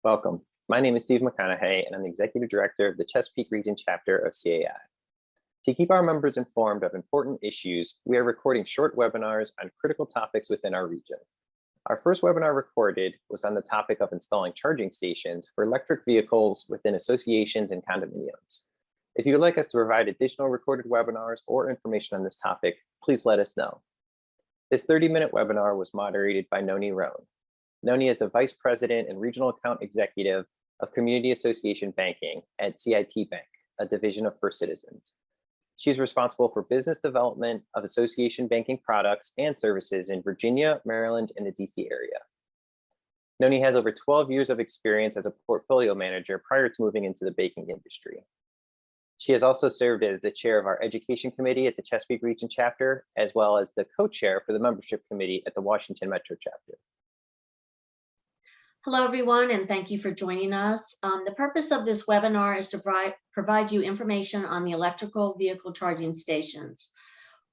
Welcome. My name is Steve McConaughey, and I'm the Executive Director of the Chesapeake Region Chapter of CAI. To keep our members informed of important issues, we are recording short webinars on critical topics within our region. Our first webinar recorded was on the topic of installing charging stations for electric vehicles within associations and condominiums. If you would like us to provide additional recorded webinars or information on this topic, please let us know. This 30-minute webinar was moderated by Noni Roan. Noni is the Vice President and Regional Account Executive of Community Association Banking at CIT Bank, a division of First Citizens. She is responsible for business development of association banking products and services in Virginia, Maryland, and the DC area. Noni has over 12 years of experience as a portfolio manager prior to moving into the banking industry. She has also served as the chair of our education committee at the Chesapeake Region Chapter, as well as the co-chair for the membership committee at the Washington Metro Chapter. Hello, everyone, and thank you for joining us. The purpose of this webinar is to provide you information on the electrical vehicle charging stations,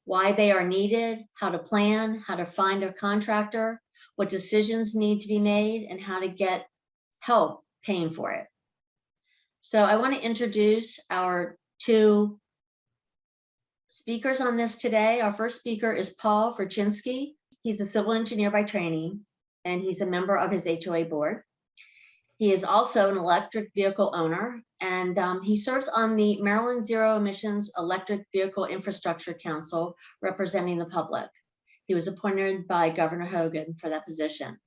why they are needed, how to plan, how to find a contractor, what decisions need to be made, and how to get help paying for it. So I want to introduce our two speakers on this today. Our first speaker is Paul Verchinsky. He's a civil engineer by training, and he's a member of his HOA board. He is also an electric vehicle owner, and he serves on the Maryland Zero Emissions Electric Vehicle Infrastructure Council, representing the public. He was appointed by Governor Hogan for that position.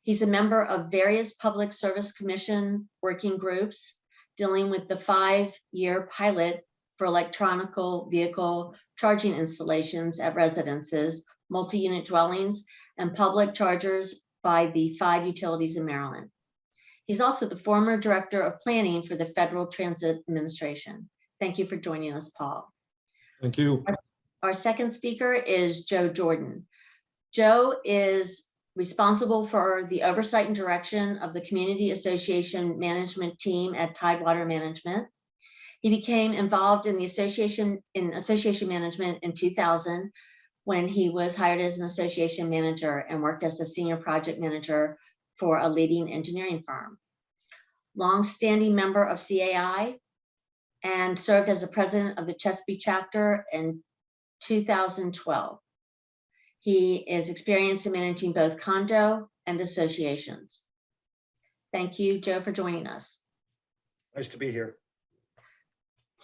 He's a member of various Public Service Commission working groups dealing with the 5-year pilot for electronic vehicle charging installations at residences, multi-unit dwellings, and public chargers by the 5 utilities in Maryland. He's also the former Director of Planning for the Federal Transit Administration. Thank you for joining us, Paul. Thank you. Our second speaker is Joe Jordan. Joe is responsible for the oversight and direction of the Community Association Management team at Tidewater Management. He became involved in the association management in 2000, when he was hired as an association manager and worked as a senior project manager for a leading engineering firm. Long-standing member of CAI and served as a president of the Chesapeake chapter in 2012. He is experienced in managing both condo and associations. Thank you, Joe, for joining us. Nice to be here.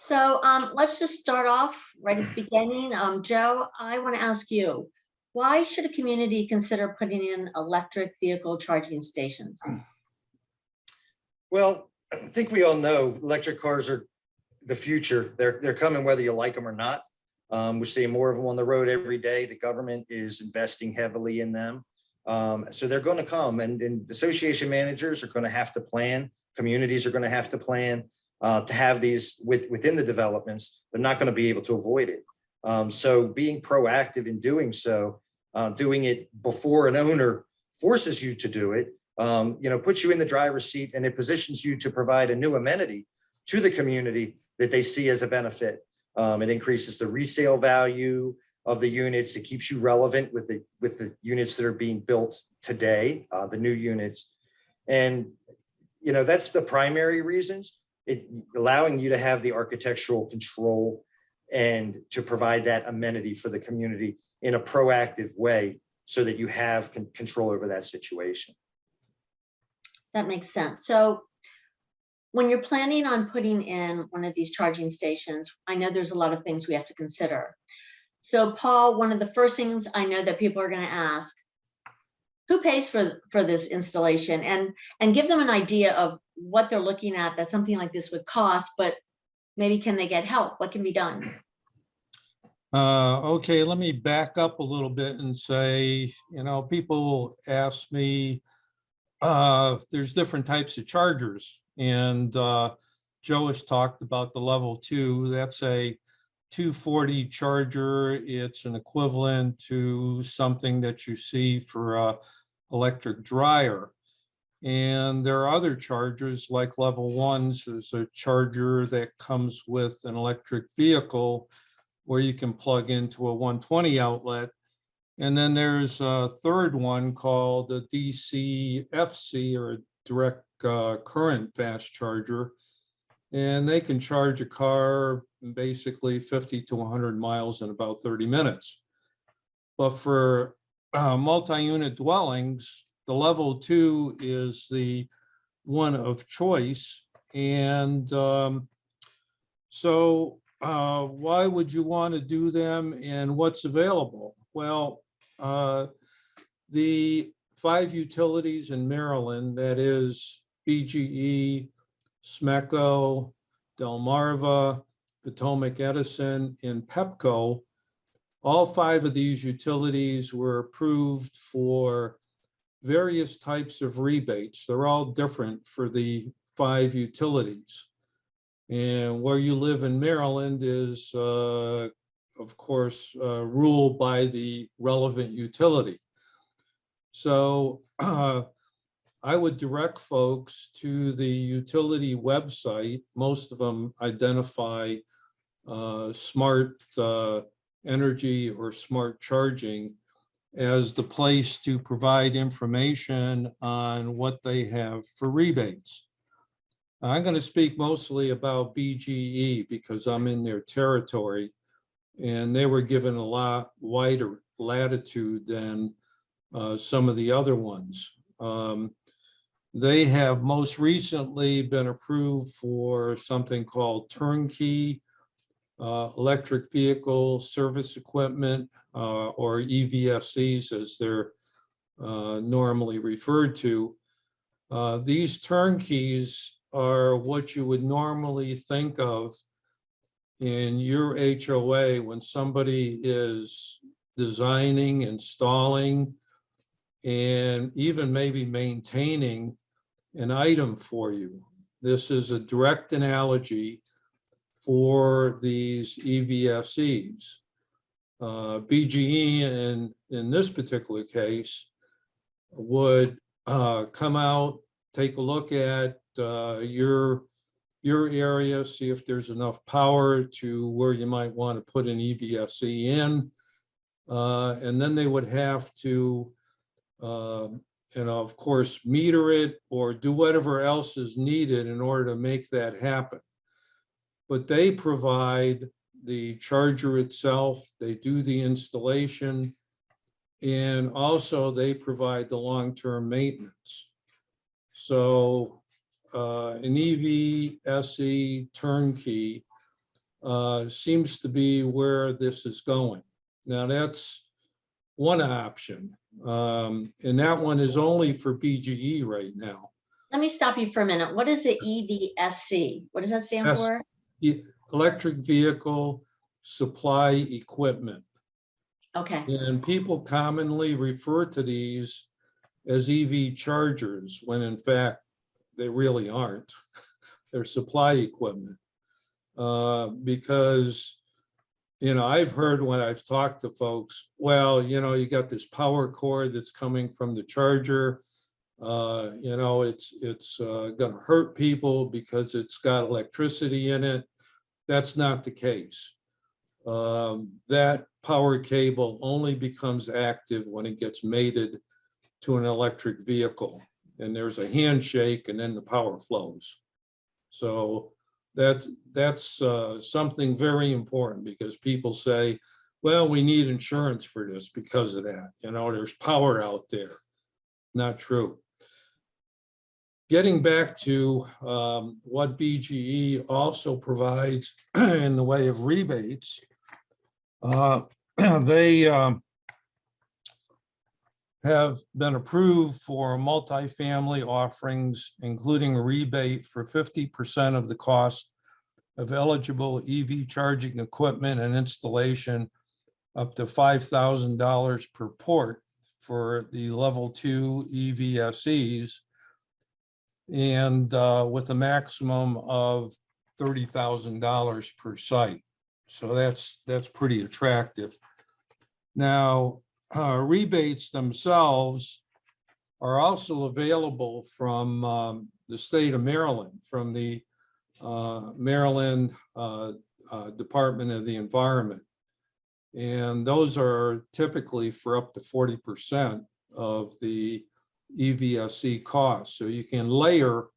So let's just start off right at the beginning. Joe, I want to ask you, why should a community consider putting in electric vehicle charging stations? Well, I think we all know electric cars are the future. They're coming whether you like them or not. We're seeing more of them on the road every day. The government is investing heavily in them. So they're going to come, and association managers are going to have to plan. Communities are going to have to plan. To have these within the developments, they're not going to be able to avoid it. So being proactive in doing so, doing it before an owner forces you to do it, puts you in the driver's seat, and it positions you to provide a new amenity to the community that they see as a benefit. It increases the resale value of the units. It keeps you relevant with the units that are being built today, the new units. And, that's the primary reasons. Allowing you to have the architectural control and to provide that amenity for the community in a proactive way so that you have control over that situation. That makes sense. So when you're planning on putting in one of these charging stations, I know there's a lot of things we have to consider. So Paul, one of the first things I know that people are going to ask, who pays for this installation, and give them an idea of what they're looking at that something like this would cost, but maybe can they get help? What can be done? Okay, let me back up a little bit and say, people ask me, there's different types of chargers, and Joe has talked about the level 2. That's a 240 charger. It's an equivalent to something that you see for a electric dryer. And there are other chargers like level 1s. There's a charger that comes with an electric vehicle where you can plug into a 120 outlet. And then there's a third one called a DCFC, or a direct current fast charger, and they can charge a car basically 50 to 100 miles in about 30 minutes. But for multi-unit dwellings, the level 2 is the one of choice. And so why would you want to do them, and what's available? Well, the 5 utilities in Maryland, that is BGE, SMECO, Delmarva, Potomac Edison, and Pepco, all 5 of these utilities were approved for various types of rebates. They're all different for the 5 utilities. And where you live in Maryland is, of course, ruled by the relevant utility. So I would direct folks to the utility website. Most of them identify smart energy or smart charging as the place to provide information on what they have for rebates. I'm going to speak mostly about BGE because I'm in their territory, and they were given a lot wider latitude than some of the other ones. They have most recently been approved for something called turnkey electric vehicle service equipment, or EVSEs as they're normally referred to. These turnkeys are what you would normally think of in your HOA when somebody is designing, installing, and even maybe maintaining an item for you. This is a direct analogy for these EVSEs. BGE in this particular case would come out, take a look at your area, see if there's enough power to where you might want to put an EVSE in, and then they would have to of course, meter it or do whatever else is needed in order to make that happen. But they provide the charger itself, they do the installation, and also they provide the long-term maintenance. So an EVSE turnkey seems to be where this is going. Now that's one option. And that one is only for BGE right now. Let me stop you for a minute. What is the EVSC? What does that stand for? Electric Vehicle Supply Equipment. Okay. And people commonly refer to these as EV chargers when in fact they really aren't. They're supply equipment. Because I've heard when I've talked to folks, well, you got this power cord that's coming from the charger. It's going to hurt people because it's got electricity in it. That's not the case. That power cable only becomes active when it gets mated to an electric vehicle, and there's a handshake and then the power flows. So that's something very important, because people say, well, we need insurance for this because of that. There's power out there. Not true. Getting back to what BGE also provides in the way of rebates, they have been approved for multifamily offerings, including a rebate for 50% of the cost of eligible EV charging equipment and installation, up to $5,000 per port for the level 2 EVSEs, and with a maximum of $30,000 per site. So that's pretty attractive. Now, rebates themselves are also available from the state of Maryland, from the Maryland Department of the Environment. And those are typically for up to 40% of the EVSE costs. So you can layer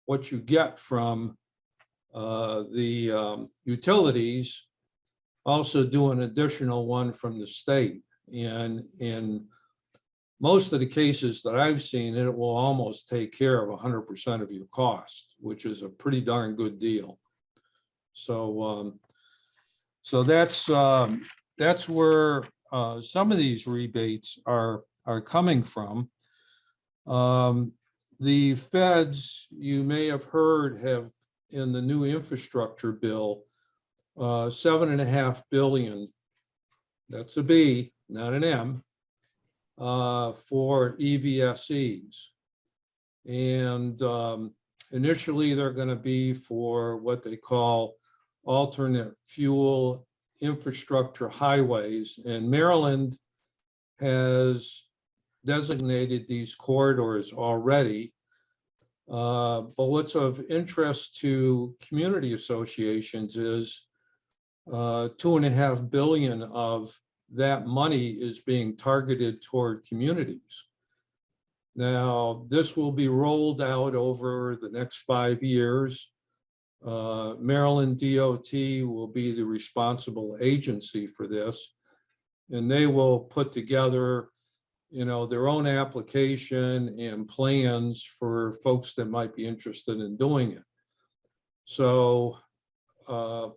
what you get from the utilities, also do an additional one from the state. And in most of the cases that I've seen, it will almost take care of 100% of your cost, which is a pretty darn good deal. So, so that's where some of these rebates are coming from. The feds, you may have heard, have in the new infrastructure bill, $7.5 billion. That's a B, not an M, for EVSEs. And initially, they're going to be for what they call alternate fuel infrastructure highways. And Maryland has designated these corridors already. But what's of interest to community associations is $2.5 billion of that money is being targeted toward communities. Now, this will be rolled out over the next 5 years. Maryland DOT will be the responsible agency for this, and they will put together, their own application and plans for folks that might be interested in doing it. So the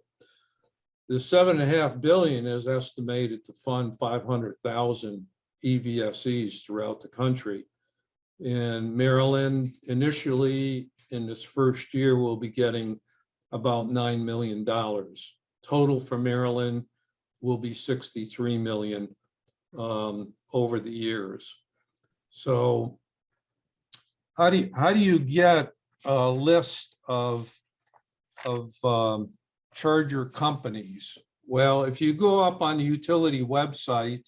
$7.5 billion is estimated to fund 500,000 EVSEs throughout the country. And Maryland initially in this first year will be getting about $9 million. Total for Maryland will be $63 million over the years. So how do you get a list of charger companies? Well, if you go up on the utility website,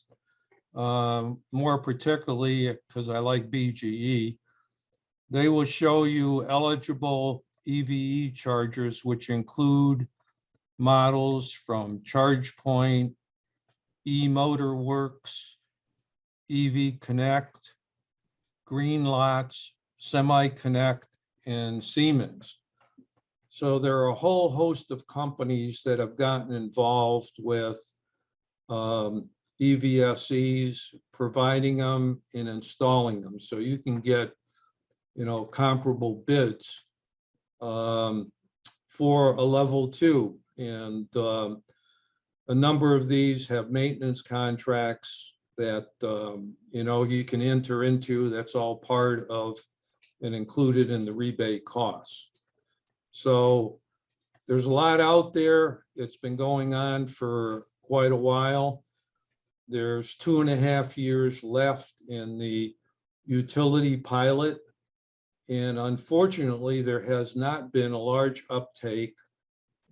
more particularly because I like BGE, they will show you eligible EVE chargers, which include models from ChargePoint, eMotorWorks, EV Connect, Green Lots, SemiConnect, and Siemens. So there are a whole host of companies that have gotten involved with EVSEs, providing them and installing them. So you can get, comparable bids for a level 2. And a number of these have maintenance contracts that, you can enter into. That's all part of and included in the rebate costs. So there's a lot out there. It's been going on for quite a while. There's 2.5 years left in the utility pilot. And unfortunately, there has not been a large uptake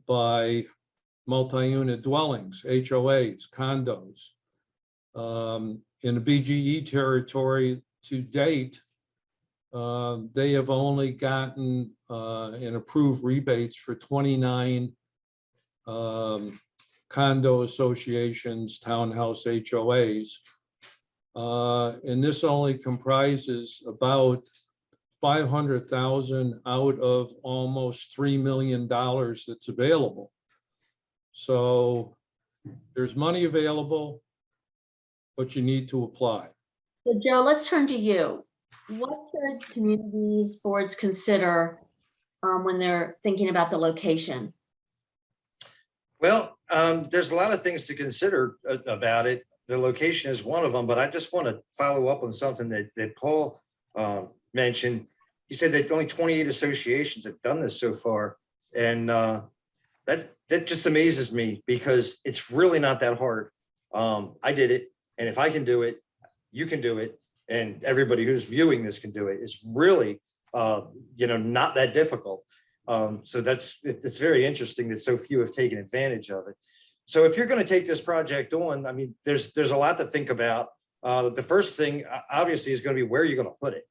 by multi-unit dwellings, HOAs, condos. In the BGE territory to date, they have only gotten and approved rebates for 29 condo associations, townhouse HOAs. And this only comprises about 500,000 out of almost $3 million that's available. So there's money available, but you need to apply. So Joe, let's turn to you. What should communities, boards consider when they're thinking about the location? Well, there's a lot of things to consider about it. The location is one of them, but I just want to follow up on something that Paul mentioned. He said that only 28 associations have done this so far. And that just amazes me because it's really not that hard. I did it. And if I can do it, you can do it. And everybody who's viewing this can do it. It's really, not that difficult. So it's very interesting that so few have taken advantage of it. So if you're going to take this project on, I mean, there's a lot to think about. The first thing obviously is going to be where you're going to put it.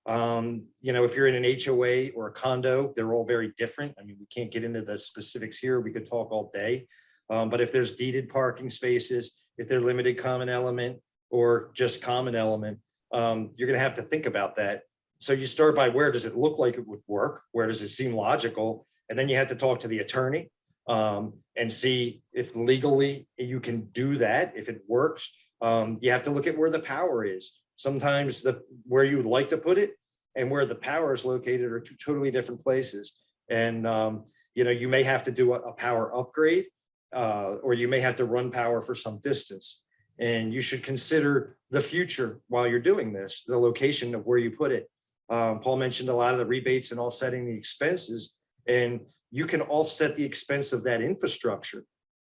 If you're in an HOA or a condo, they're all very different. I mean, we can't get into the specifics here. We could talk all day. But if there's deeded parking spaces, if they're limited common element or just common element, you're going to have to think about that. So you start by where does it look like it would work? Where does it seem logical? And then you have to talk to the attorney and see if legally you can do that, if it works. You have to look at where the power is. Sometimes where you would like to put it and where the power is located are two totally different places. And you may have to do a power upgrade, or you may have to run power for some distance. And you should consider the future while you're doing this, the location of where you put it. Paul mentioned a lot of the rebates and offsetting the expenses, and you can offset the expense of that infrastructure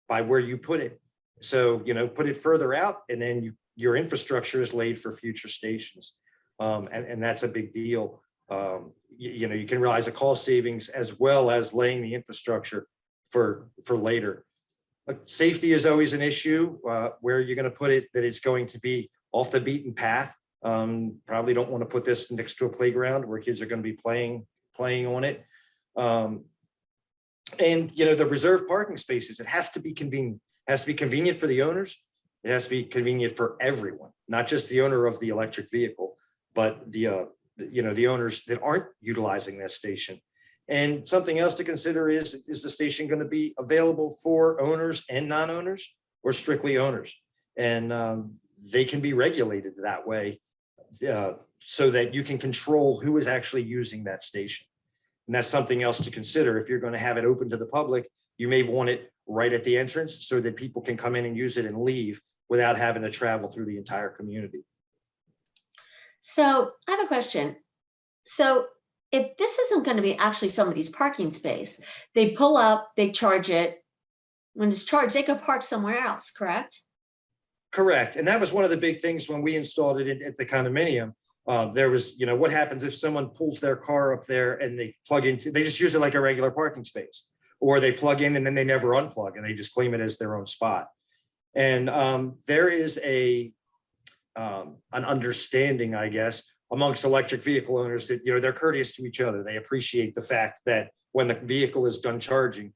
by where you put it. So, put it further out, and then your infrastructure is laid for future stations. And that's a big deal. You can realize a cost savings as well as laying the infrastructure for later. Safety is always an issue, where you're going to put it that it's going to be off the beaten path. Probably don't want to put this next to a playground where kids are going to be playing on it. And the reserved parking spaces, it has to be convenient. It has to be convenient for the owners. It has to be convenient for everyone, not just the owner of the electric vehicle, but the owners that aren't utilizing that station. And something else to consider is the station going to be available for owners and non-owners, or strictly owners? And they can be regulated that way, so that you can control who is actually using that station. And that's something else to consider. If you're going to have it open to the public, you may want it right at the entrance so that people can come in and use it and leave without having to travel through the entire community. So I have a question. So if this isn't going to be actually somebody's parking space, they pull up, they charge it. When it's charged, they could park somewhere else, correct? Correct. And that was one of the big things when we installed it at the condominium. There was, what happens if someone pulls their car up there and they just use it like a regular parking space, or they plug in and then they never unplug and they just claim it as their own spot. And there is an understanding, I guess, amongst electric vehicle owners that, they're courteous to each other. They appreciate the fact that when the vehicle is done charging,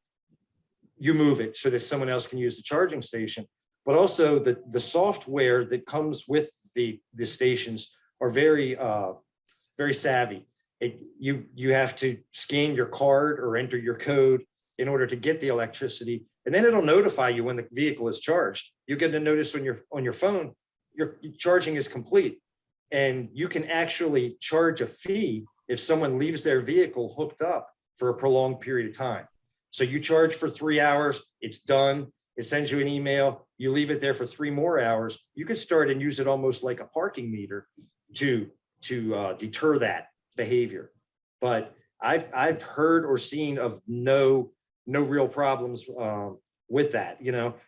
you move it so that someone else can use the charging station. But also the software that comes with the stations are very, very savvy. You have to scan your card or enter your code in order to get the electricity, and then it'll notify you when the vehicle is charged. You get a notice on your phone, your charging is complete, and you can actually charge a fee if someone leaves their vehicle hooked up for a prolonged period of time. So you charge for 3 hours, it's done. It sends you an email. You leave it there for 3 more hours. You can start and use it almost like a parking meter to deter that behavior. But I've heard or seen of no real problems with that.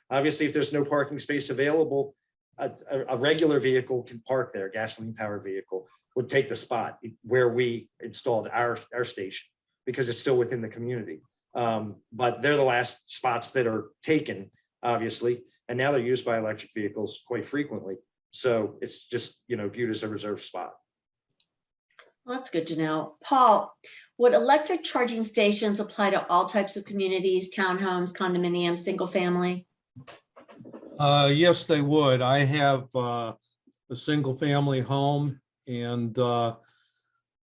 Obviously, if there's no parking space available, a regular vehicle can park there. A gasoline powered vehicle would take the spot where we installed our station because it's still within the community. But they're the last spots that are taken, obviously, and now they're used by electric vehicles quite frequently. So it's just, viewed as a reserved spot. Well, that's good to know. Paul, would electric charging stations apply to all types of communities, townhomes, condominiums, single family? Yes, they would. I have a single family home, and if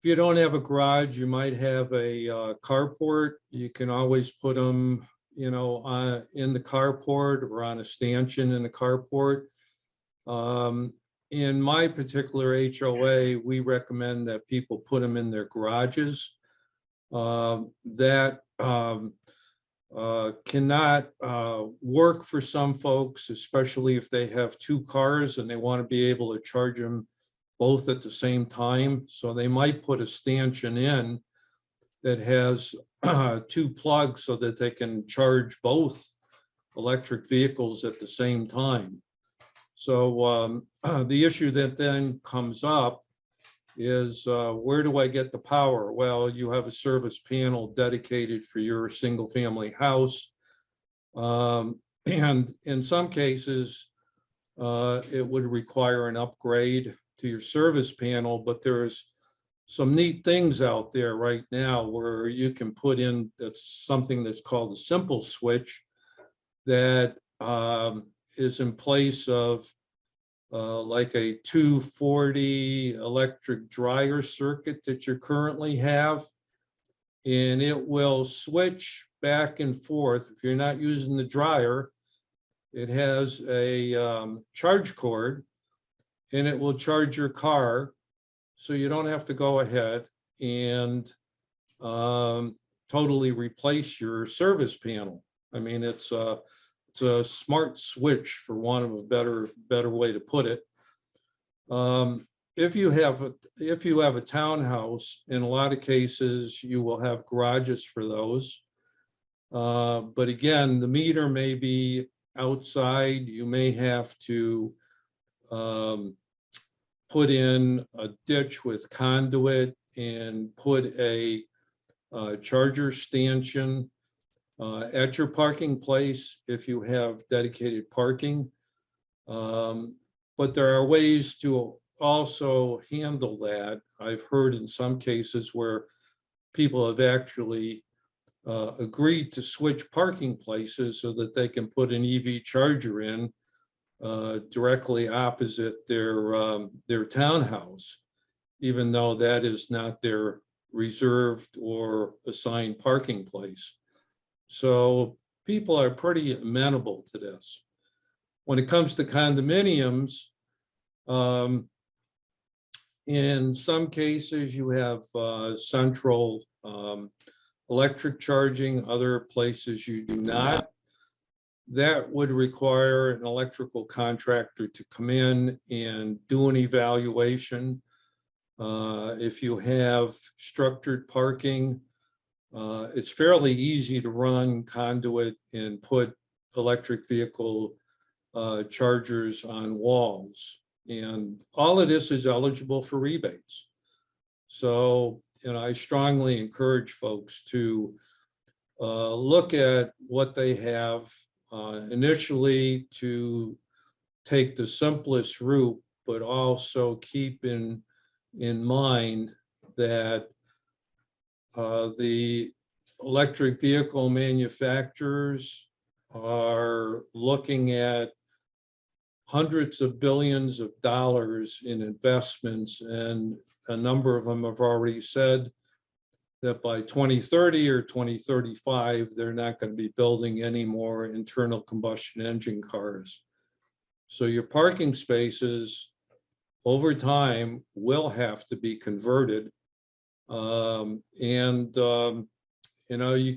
you don't have a garage, you might have a carport. You can always put them, in the carport or on a stanchion in the carport. In my particular HOA, we recommend that people put them in their garages. That cannot work for some folks, especially if they have 2 cars and they want to be able to charge them both at the same time. So they might put a stanchion in that has 2 plugs so that they can charge both electric vehicles at the same time. So the issue that then comes up is where do I get the power? Well, you have a service panel dedicated for your single family house. And in some cases, it would require an upgrade to your service panel, but there's some neat things out there right now where you can put in something that's called a simple switch that is in place of like a 240 electric dryer circuit that you currently have. And it will switch back and forth. If you're not using the dryer, it has a charge cord, and it will charge your car, so you don't have to go ahead and totally replace your service panel. I mean, it's a smart switch, for want of a better way to put it. If you have a townhouse, in a lot of cases, you will have garages for those. But again, the meter may be outside. You may have to put in a ditch with conduit and put a charger stanchion at your parking place if you have dedicated parking. But there are ways to also handle that. I've heard in some cases where people have actually agreed to switch parking places so that they can put an EV charger in directly opposite their townhouse, even though that is not their reserved or assigned parking place. So people are pretty amenable to this. When it comes to condominiums, in some cases you have central electric charging, other places you do not. That would require an electrical contractor to come in and do an evaluation. If you have structured parking, it's fairly easy to run conduit and put electric vehicle chargers on walls. And all of this is eligible for rebates. So, I strongly encourage folks to look at what they have initially, to take the simplest route, but also keep in mind that the electric vehicle manufacturers are looking at hundreds of billions of dollars in investments, and a number of them have already said that by 2030 or 2035, they're not going to be building any more internal combustion engine cars. So your parking spaces over time will have to be converted. You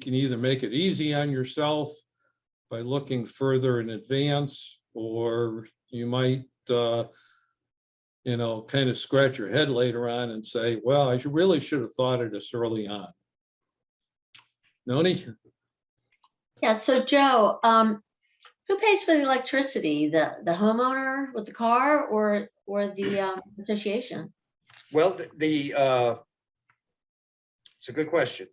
can either make it easy on yourself by looking further in advance, or you might kind of scratch your head later on and say, well, I really should have thought of this early on. Noni? Yeah, so Joe, who pays for the electricity? The homeowner with the car, or the association? Well, it's a good question.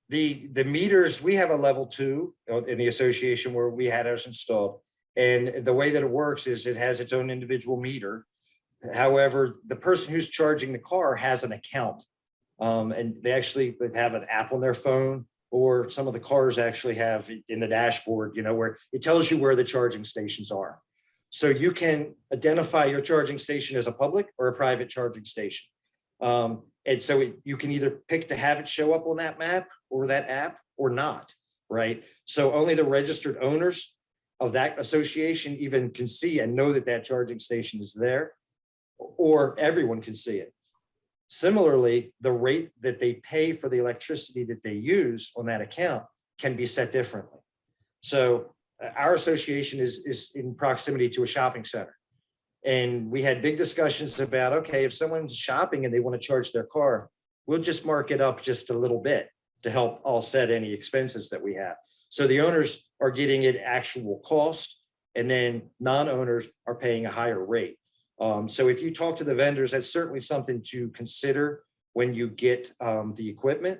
The meters, we have a level 2 in the association where we had ours installed. And the way that it works is it has its own individual meter. However, the person who's charging the car has an account, and they actually have an app on their phone, or some of the cars actually have in the dashboard, where it tells you where the charging stations are. So you can identify your charging station as a public or a private charging station. And so you can either pick to have it show up on that map or that app or not, right? So only the registered owners of that association even can see and know that that charging station is there, or everyone can see it. Similarly, the rate that they pay for the electricity that they use on that account can be set differently. So our association is in proximity to a shopping center. And we had big discussions about, okay, if someone's shopping and they want to charge their car, we'll just mark it up just a little bit to help offset any expenses that we have. So the owners are getting it actual cost, and then non-owners are paying a higher rate. So if you talk to the vendors, that's certainly something to consider when you get the equipment,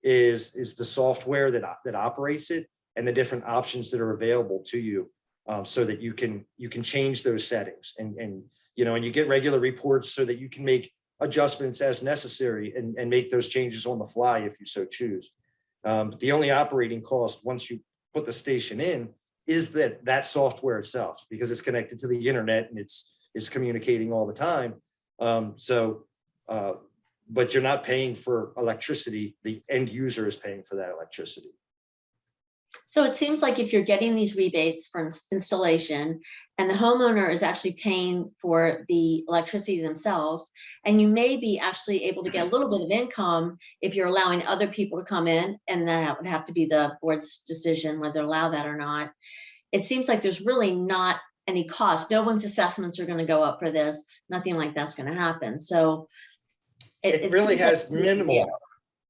is the software that operates it and the different options that are available to you, so that you can change those settings and you get regular reports so that you can make adjustments as necessary and make those changes on the fly if you so choose. The only operating cost once you put the station in is that software itself, because it's connected to the internet and it's is communicating all the time. But you're not paying for electricity. The end user is paying for that electricity. So it seems like if you're getting these rebates for installation and the homeowner is actually paying for the electricity themselves, and you may be actually able to get a little bit of income if you're allowing other people to come in, and that would have to be the board's decision whether to allow that or not. It seems like there's really not any cost. No one's assessments are going to go up for this. Nothing like that's going to happen. So it really seems has like minimal,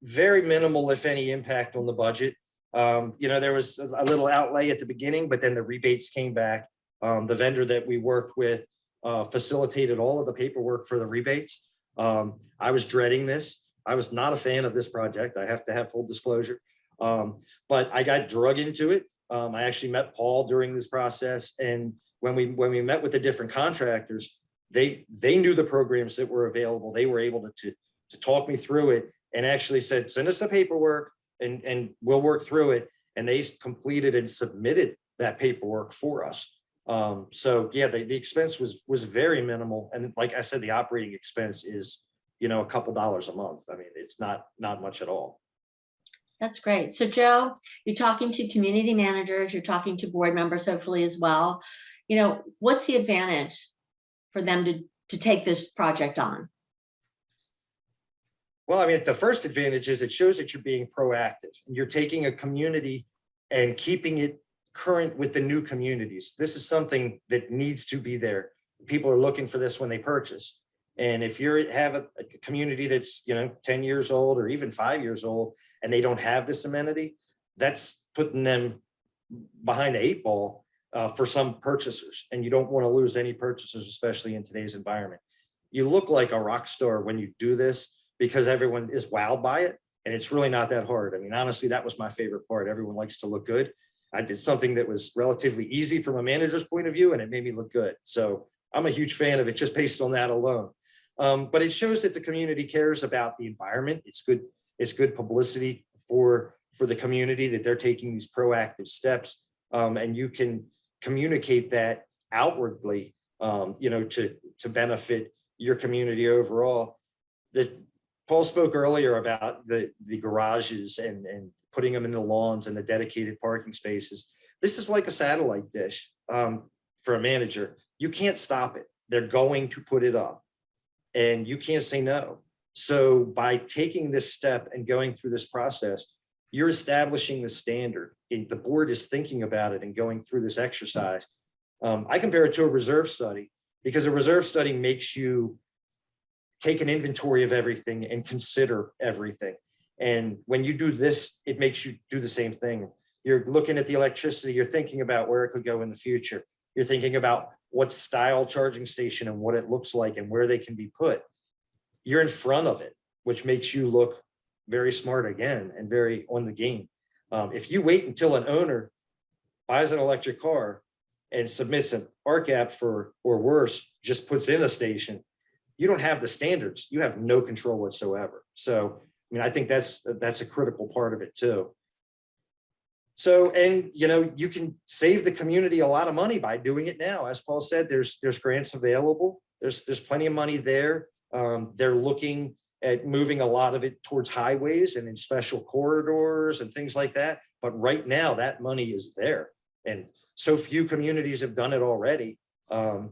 very minimal, if any, impact on the budget. There was a little outlay at the beginning, but then the rebates came back. The vendor that we worked with facilitated all of the paperwork for the rebates. I was dreading this. I was not a fan of this project. I have to have full disclosure. But I got drug into it. I actually met Paul during this process. And when we met with the different contractors, they knew the programs that were available. They were able to talk me through it and actually said, send us the paperwork and we'll work through it. And they completed and submitted that paperwork for us. So yeah, the expense was very minimal. And like I said, the operating expense is, a couple dollars a month. I mean, it's not much at all. That's great. So Joe, you're talking to community managers, you're talking to board members, hopefully as well. What's the advantage for them to take this project on? Well, I mean, the first advantage is it shows that you're being proactive. You're taking a community and keeping it current with the new communities. This is something that needs to be there. People are looking for this when they purchase. And if you have a community that's, 10 years old or even 5 years old, and they don't have this amenity, that's putting them behind the 8 ball for some purchasers. And you don't want to lose any purchasers, especially in today's environment. You look like a rock star when you do this because everyone is wowed by it. And it's really not that hard. I mean, honestly, that was my favorite part. Everyone likes to look good. I did something that was relatively easy from a manager's point of view, and it made me look good. So I'm a huge fan of it just based on that alone. But it shows that the community cares about the environment. It's good publicity for the community that they're taking these proactive steps. And you can communicate that outwardly, to benefit your community overall. Paul spoke earlier about the garages and putting them in the lawns and the dedicated parking spaces. This is like a satellite dish for a manager. You can't stop it. They're going to put it up and you can't say no. So by taking this step and going through this process, you're establishing the standard. And the board is thinking about it and going through this exercise. I compare it to a reserve study because a reserve study makes you take an inventory of everything and consider everything. And when you do this, it makes you do the same thing. You're looking at the electricity, you're thinking about where it could go in the future. You're thinking about what style charging station and what it looks like and where they can be put. You're in front of it, which makes you look very smart again and very on the game. If you wait until an owner buys an electric car and submits an ARC app or worse, just puts in a station, you don't have the standards. You have no control whatsoever. So, I mean, I think that's a critical part of it too. So, and you can save the community a lot of money by doing it now. As Paul said, there's grants available. There's plenty of money there. They're looking at moving a lot of it towards highways and in special corridors and things like that. But right now that money is there. And so few communities have done it already. Go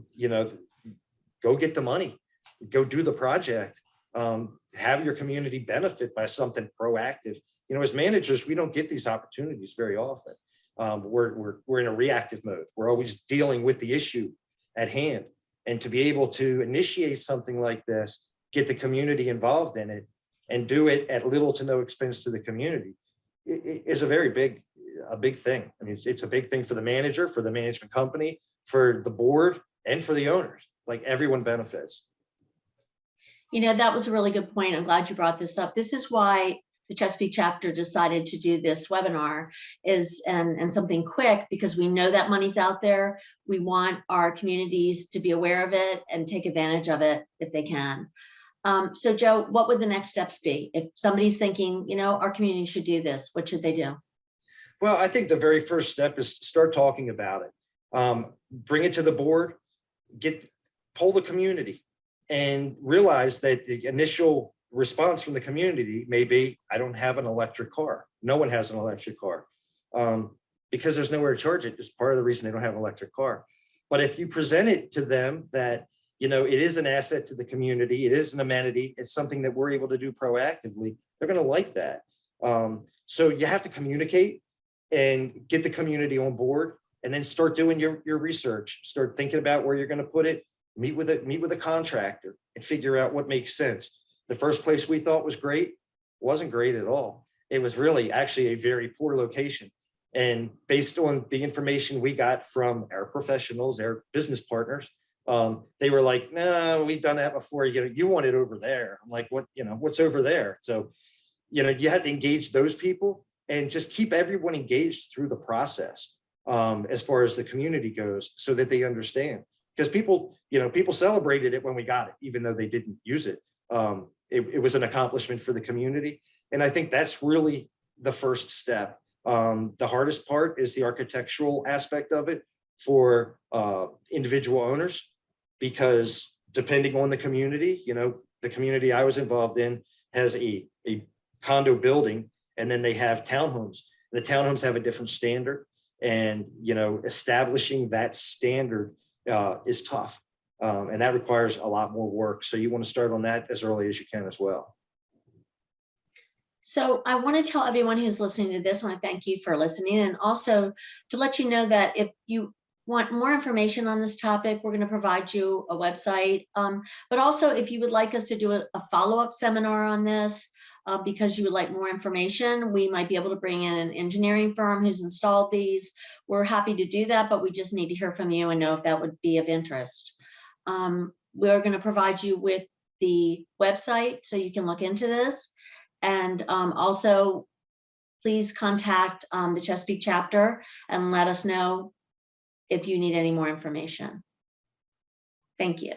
get the money, go do the project, have your community benefit by something proactive. As managers, we don't get these opportunities very often. We're in a reactive mode. We're always dealing with the issue at hand. And to be able to initiate something like this, get the community involved in it, and do it at little to no expense to the community is a very big thing. I mean, it's a big thing for the manager, for the management company, for the board, and for the owners. Like, everyone benefits. That was a really good point. I'm glad you brought this up. This is why the Chesapeake chapter decided to do this webinar and something quick, because we know that money's out there. We want our communities to be aware of it and take advantage of it if they can. So Joe, what would the next steps be? If somebody's thinking, our community should do this, what should they do? Well, I think the very first step is to start talking about it. Bring it to the board, poll the community and realize that the initial response from the community may be, I don't have an electric car. No one has an electric car because there's nowhere to charge it. It's part of the reason they don't have an electric car. But if you present it to them that, it is an asset to the community, it is an amenity, it's something that we're able to do proactively, they're going to like that. So you have to communicate and get the community on board, and then start doing your research, start thinking about where you're going to put it, meet with a contractor and figure out what makes sense. The first place we thought was great wasn't great at all. It was really actually a very poor location. And based on the information we got from our professionals, our business partners, they were like, no, we've done that before. You want it over there. I'm like, what's over there? So, you have to engage those people and just keep everyone engaged through the process as far as the community goes, so that they understand. Because people celebrated it when we got it, even though they didn't use it. It was an accomplishment for the community. And I think that's really the first step. The hardest part is the architectural aspect of it for individual owners, because depending on the community, the community I was involved in has a condo building, and then they have townhomes. The townhomes have a different standard, and establishing that standard is tough, and that requires a lot more work. So you want to start on that as early as you can as well. So I want to tell everyone who's listening to this, I want to thank you for listening, and also to let you know that if you want more information on this topic, we're going to provide you a website. But also, if you would like us to do a follow-up seminar on this, because you would like more information, we might be able to bring in an engineering firm who's installed these. We're happy to do that, but we just need to hear from you and know if that would be of interest. We're going to provide you with the website so you can look into this. And also, please contact the Chesapeake chapter and let us know if you need any more information. Thank you.